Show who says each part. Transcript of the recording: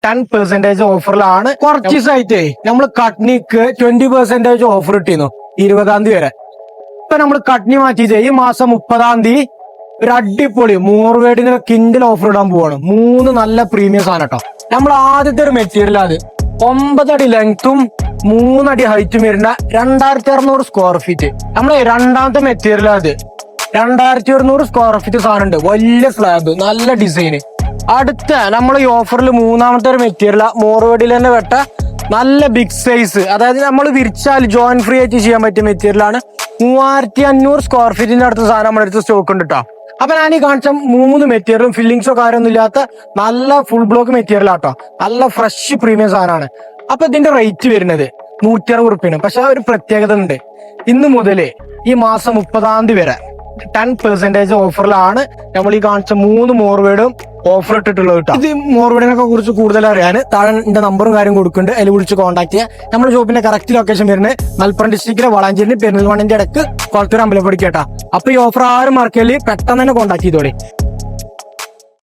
Speaker 1: 10% ഓഫറിലാണ്. കുറച്ച് ദിവസമായിട്ടേ നമ്മൾ കട്നിക്ക് 20% ഓഫർ ഇട്ടിരുന്നു 20-ാം തീയതി വരെ. ഇപ്പൊ നമ്മൾ കട്നി മാറ്റിയിട്ട് ഈ മാസം 30-ാം തീയതി ഒരു അടിപൊളി മോർവേഡിന് കിൻഡിൽ ഓഫർ ഇടാൻ പോവാണ്. 3 നല്ല പ്രീമിയം സാധനം കേട്ടോ. നമ്മൾ ആദ്യത്തെ ഒരു മെറ്റീരിയൽ അത് 9 അടി ലെങ്ത്തും 3 അടി ഹൈറ്റും വരുന്ന 2600 സ്ക്വയർ ഫീറ്റ്. നമ്മളെ രണ്ടാമത്തെ മെറ്റീരിയൽ അത് 2200 സ്ക്വയർ ഫീറ്റ് സാധനം ഉണ്ട്. വലിയ സ്ലാബ്, നല്ല ഡിസൈന്. അടുത്ത നമ്മൾ ഈ ഓഫറിൽ 3-ാമത്തെ ഒരു മെറ്റീരിയൽ മോർവേഡിൽ തന്നെ വെട്ട നല്ല ബിഗ് സൈസ്, അതായത് നമ്മൾ വിരിച്ചാൽ ജോയിന്റ് ഫ്രീ ആയിട്ട് ചെയ്യാൻ പറ്റിയ മെറ്റീരിയലാണ്. 3500 സ്ക്വയർ ഫീറ്റിന്റെ അടുത്ത സാധനം നമ്മുടെ അടുത്ത് സ്റ്റോക്ക് ഉണ്ട് കേട്ടോ. അപ്പൊ ഞാൻ ഈ കാണിച്ച 3 മെറ്റീരിയലും ഫില്ലിങ്സോ കാര്യമൊന്നും ഇല്ലാത്ത നല്ല ഫുൾ ബ്ലോക്ക് മെറ്റീരിയൽ ആട്ടോ. നല്ല ഫ്രഷ് പ്രീമിയം സാധനമാണ്. അപ്പൊ ഇതിന്റെ റേറ്റ് വരുന്നത് 160 റുപ്യാണ്. പക്ഷെ ഒരു പ്രത്യേകത ഉണ്ട്. ഇന്ന് മുതൽ ഈ മാസം 30-ാം തീയതി വരെ 10% ഓഫറിലാണ് നമ്മൾ ഈ കാണിച്ച 3 മോർവേഡും ഓഫർ ഇട്ടിട്ടുള്ളത് കേട്ടോ. ഇത് മോർവേഡിനെ കുറിച്ച് കൂടുതൽ അറിയാൻ താഴെ എന്റെ നമ്പറും കാര്യം കൊടുക്കുന്നുണ്ട്. അതിൽ വിളിച്ച് കോൺടാക്ട് ചെയ്യാം. നമ്മുടെ ഷോപ്പിന്റെ കറക്റ്റ് ലൊക്കേഷൻ വരുന്നത് മലപ്പുറം ഡിസ്ട്രിക്റ്റിലെ വളാഞ്ചേരി പെരുന്തൽമണ്ണന്റെ ഇടക്ക് കുളത്തൂർ അമ്പലപ്പടി കേട്ടാ. അപ്പൊ ഈ ഓഫർ ആരും മാർക്കറ്റിൽ പെട്ടെന്ന് തന്നെ കോൺടാക്ട് ചെയ്തോളി.